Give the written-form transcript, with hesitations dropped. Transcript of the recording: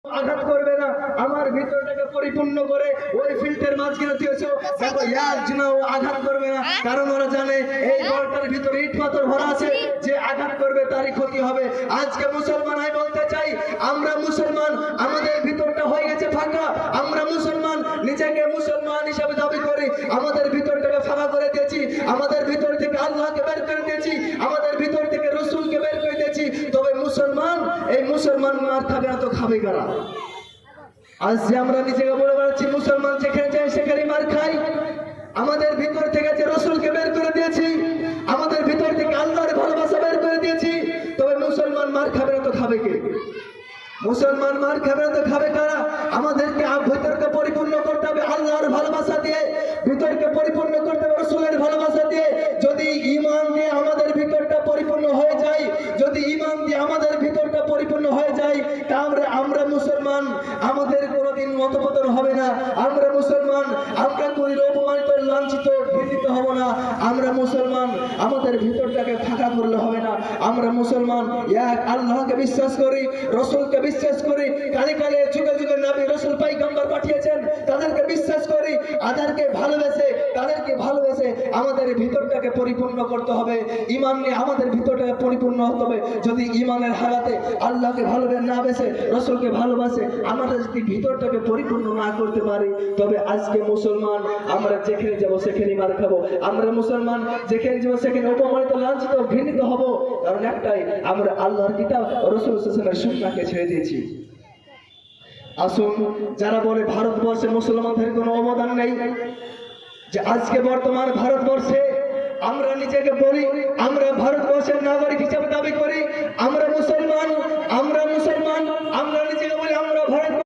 আঘাত করবে না, আমার ভিতরটাকে পরিপূর্ণ করে ওই ফিল্ডের মাঝখানে দিয়েছো, দেখো একজনও আঘাত করবে না, কারণ ওরা জানে এই বলটার ভিতরে ইট পাথর ভরা আছে, যে আঘাত করবে তারই ক্ষতি হবে। আজকে মুসলমান আমি বলতে চাই, আমরা মুসলমান, আমাদের ভিতরটা হয়ে গেছে ফাঁকা, আমরা মুসলমান, নিজেকে মুসলমান হিসাবে দাবি করি, আমাদের ভিতরটাকে ফাঁকা করে দিয়েছি, আমাদের ভিতর থেকে আল্লাহকে বের করে দিয়েছি, আমাদের ভিতর থেকে রসুলকে বের করে দিয়েছি, তবে মুসলমান, এই মুসলমান মার খাবে না তো খাবে কারা? আজ যে আমরা নিজেকে বলে বেড়াচ্ছি মুসলমান, যেখানে যাই সেখানে মার খাই, আমাদের ভিতর থেকে যে রসুলকে বের করে দিয়েছি, আমাদের ভিতর থেকে আল্লাহর ভালোবাসা বের করে দিয়েছি, তবে মুসলমান মার খাবে না তো খাবে কে? মুসলমান মার খাবে না তো খাবে কারা? আমাদেরকে ভিতরকে পরিপূর্ণ করতে হবে আল্লাহর ভালোবাসা দিয়ে, ভিতরকে পরিপূর্ণ করতে হবে রসুলের ভালোবাসা দিয়ে। যদি ঈমান দিয়ে আমাদের ভিতরটা পরিপূর্ণ হয়ে যায়, যদি ঈমান দিয়ে আমাদের ভিতরটা পরিপূর্ণ হয়ে যায়, তাহলে আমরা মুসলমান, আমাদের কোনোদিন মতপতন হবে না, আমরা মুসলমান, আমরা কোন অপমানিত লাঞ্ছিত ঘৃণিত হব না, আমরা মুসলমান, আমাদের ভিতরটাকে ফাঁকা করলে হবে না, আমরা মুসলমান এক আল্লাহকে বিশ্বাস করি, রসুলকে বিশ্বাস করি, কালে কালে যুগে যুগে নবী রসুল পয়গম্বর পাঠিয়েছেন, তাদেরকে বিশ্বাস করি, তাদেরকে ভালোবেসে আমাদের ভিতরটাকে পরিপূর্ণ করতে হবে, ঈমান নিয়ে আমাদের ভিতরটাকে পরিপূর্ণ হতে হবে। যদি ঈমানের হালাতে আল্লাহকে ভালোবেসে না বেসে রসুলকে ভালোবাসে আমরা যদি ভিতরটাকে পরিপূর্ণ না করতে পারি, তবে আজকে মুসলমান আমরা যেখানে যাব সেখানে মার খাবো, আমরা মুসলমান যেখানে যাব সেখানে অপমানিত লাঞ্ছিত ঘৃণিত হব, কারণ একটাই, আমরা আল্লাহর কিতাব রসুল সাল্লাল্লাহু আলাইহি সুন্নাহকে ছেড়ে দিয়েছি। আসুন, যারা বলে ভারতবর্ষে মুসলমানদের কোনো অবদান নেই, যে আজকে বর্তমান ভারতবর্ষে আমরা নিজেকে বলি আমরা ভারতবর্ষের নাগরিক হিসাবে দাবি করি, আমরা মুসলমান, আমরা